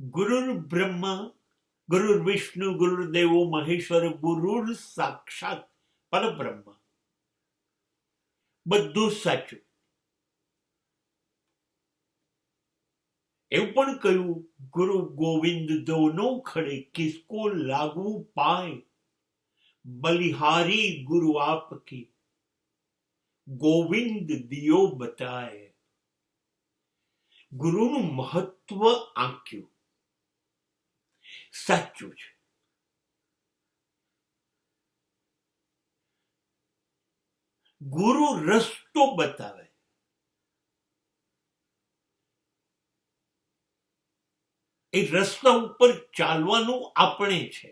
ગુરુર બ્રહ્મા ગુરુર વિષ્ણુ ગુરુદેવો મહેશ્વર ગુરુર સાક્ષાત પરબ્રહ્મ. બધું સાચું. એવું પણ કહ્યું, ગુરુ ગોવિંદ દોનો ખડે કિસકો લાગુ પાય, બલિહારી ગુરુ આપકી ગોવિંદ દિયો બતાય. ગુરુનું મહત્વ આંક્યું. સાચું છે. ગુરુ રસ્તો બતાવે. એ રસ્તા ઉપર ચાલવાનું આપણે છે.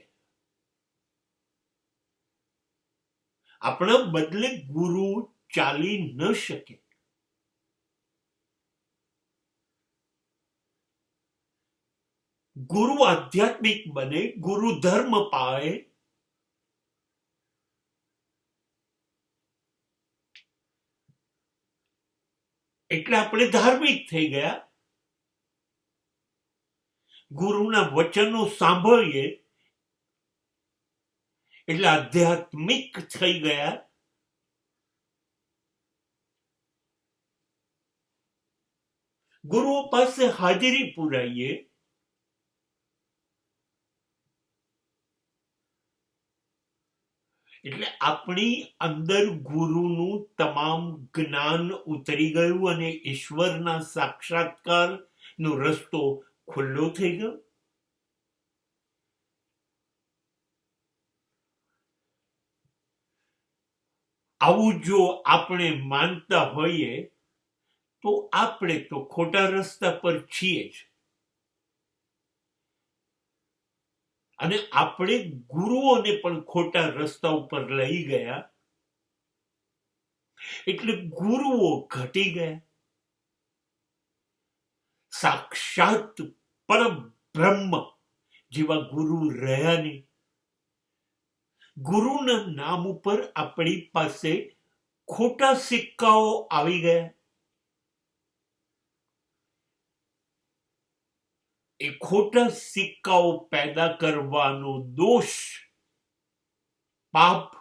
આપણા બદલે ગુરુ ચાલી ન શકે. ગુરુ આધ્યાત્મિક બને, ગુરુ ધર્મ પાવે, એટલે આપણે ધાર્મિક થઈ ગયા. ગુરુના વચનો સાંભળીએ એટલે આધ્યાત્મિક થઈ ગયા. ગુરુઓ પાસે હાજરી પુરાઈએ એટલે આપણી અંદર ગુરુનું તમામ જ્ઞાન ઉતરી ગયું અને ઈશ્વરના સાક્ષાત્કારનો રસ્તો ખુલ્લો થઈ ગયો. આવું જો આપણે માનતા હોઈએ તો આપણે તો ખોટા રસ્તા પર છીએ જ. અને આપણે ગુરુઓને પણ ખોટા રસ્તા ઉપર લઈ ગયા એટલે ગુરુઓ ઘટી ગયા. સાક્ષાત પરબ્રહ્મ જેવા ગુરુ રહ્યા નહીં. ગુરુના નામ ઉપર આપણી પાસે ખોટા સિક્કાઓ આવી ગયા. એ ખોટા સિક્કાઓ પેદા કરવાનો દોષ, પાપ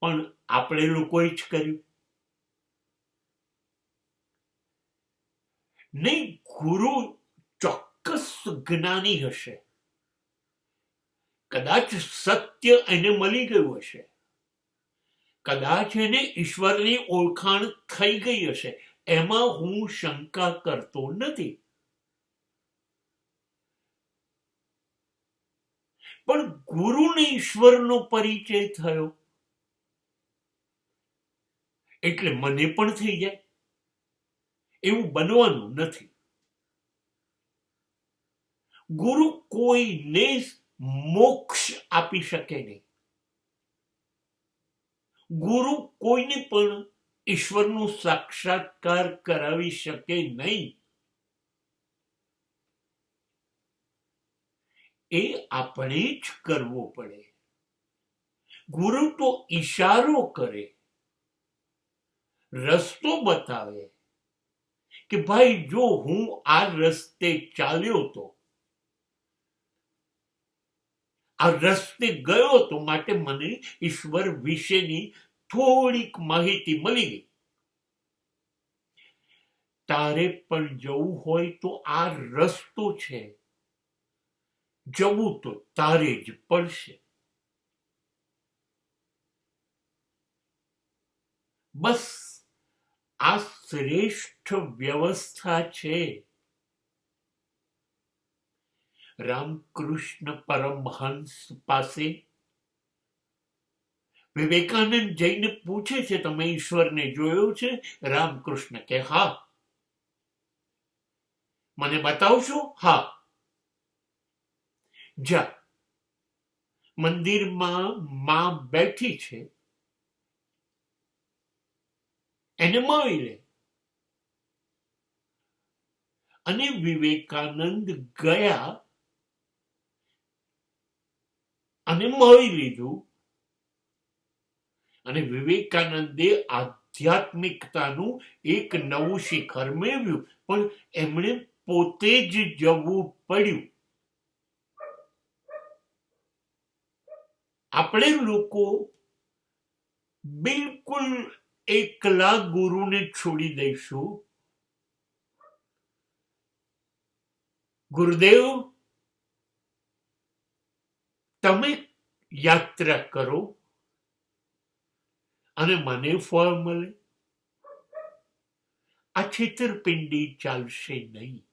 પણ આપણે લોકોએ જ કર્યું. નહીં, ગુરુ ચોક્કસ જ્ઞાની હશે. કદાચ સત્ય એને મળી ગયું હશે. કદાચ એને ઈશ્વરની ઓળખાણ થઈ ગઈ હશે. એમાં હું શંકા કરતો નથી. પણ ગુરુને ઈશ્વરનો પરિચય થયો એટલે મને પણ થઈ જાય એવું બનવાનું નથી. ગુરુ કોઈને મોક્ષ આપી શકે નહીં. ગુરુ કોઈને પણ ઈશ્વરનો સાક્ષાત્કાર કરાવી શકે નહીં. એ આપણે જ કરવો પડે. ગુરુ તો ઈશારો કરે, રસ્તો બતાવે કે ભાઈ જો હું આ રસ્તે ચાલ્યો તો, આ રસ્તે ગયો તો, માટે મને ઈશ્વર વિશેની થોડીક માહિતી મળી ગઈ. તારે પણ જવું હોય તો આ રસ્તો છે, જવું તો તારે જ પડશે. બસ આ શ્રેષ્ઠ વ્યવસ્થા છે. રામકૃષ્ણ પરમહંસ પાસે વિવેકાનંદ જઈને પૂછે છે, તમે ઈશ્વરને જોયો છે? રામકૃષ્ણ કે હા. મને બતાવશો? હા. જા, મંદિરમાં માં બેઠી છે, એને મળી લે. અને વિવેકાનંદ ગયા અને મળી લીધું. અને વિવેકાનંદે આધ્યાત્મિકતાનું એક નવું શિખર મેળવ્યું. પણ એમણે પોતે જ જવું પડ્યું. આપણે લોકો બિલકુલ એકલા ગુરુને છોડી દઈશું. ગુરુદેવ, તમે યાત્રા કરો અને મને ફળ મળે, આ છેતરપિંડી ચાલશે નહીં.